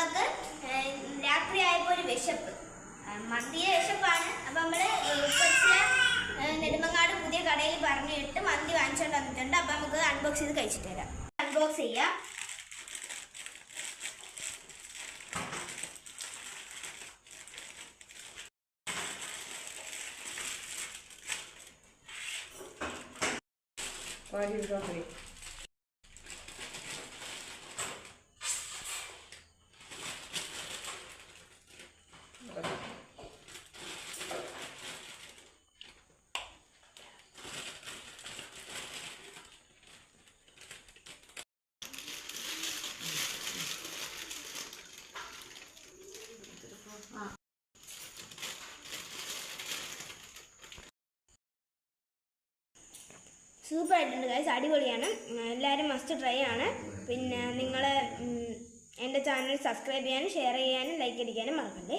നമുക്ക് രാത്രി ആയപ്പോൾ ഒരു വിശപ്പ്, മന്തിയെ വിശപ്പാണ്. അപ്പം നമ്മൾ നെടുമങ്ങാട് പുതിയ കടയിൽ പറഞ്ഞിട്ട് മന്തി വാങ്ങിച്ചുകൊണ്ട് വന്നിട്ടുണ്ട്. അപ്പം നമുക്ക് അൺബോക്സ് ചെയ്ത് കഴിച്ചിട്ട് വരാം. അൺബോക്സ് ചെയ്യാം. സൂപ്പർ ആയിട്ടുണ്ട് ഗൈസ്, അടിപൊളിയാണ്. എല്ലാവരും മസ്റ്റ് ട്രൈ ആണ്. പിന്നെ നിങ്ങൾ എൻ്റെ ചാനൽ സബ്സ്ക്രൈബ് ചെയ്യാനും ഷെയർ ചെയ്യാനും ലൈക്ക് അടിക്കാനും മറക്കല്ലേ.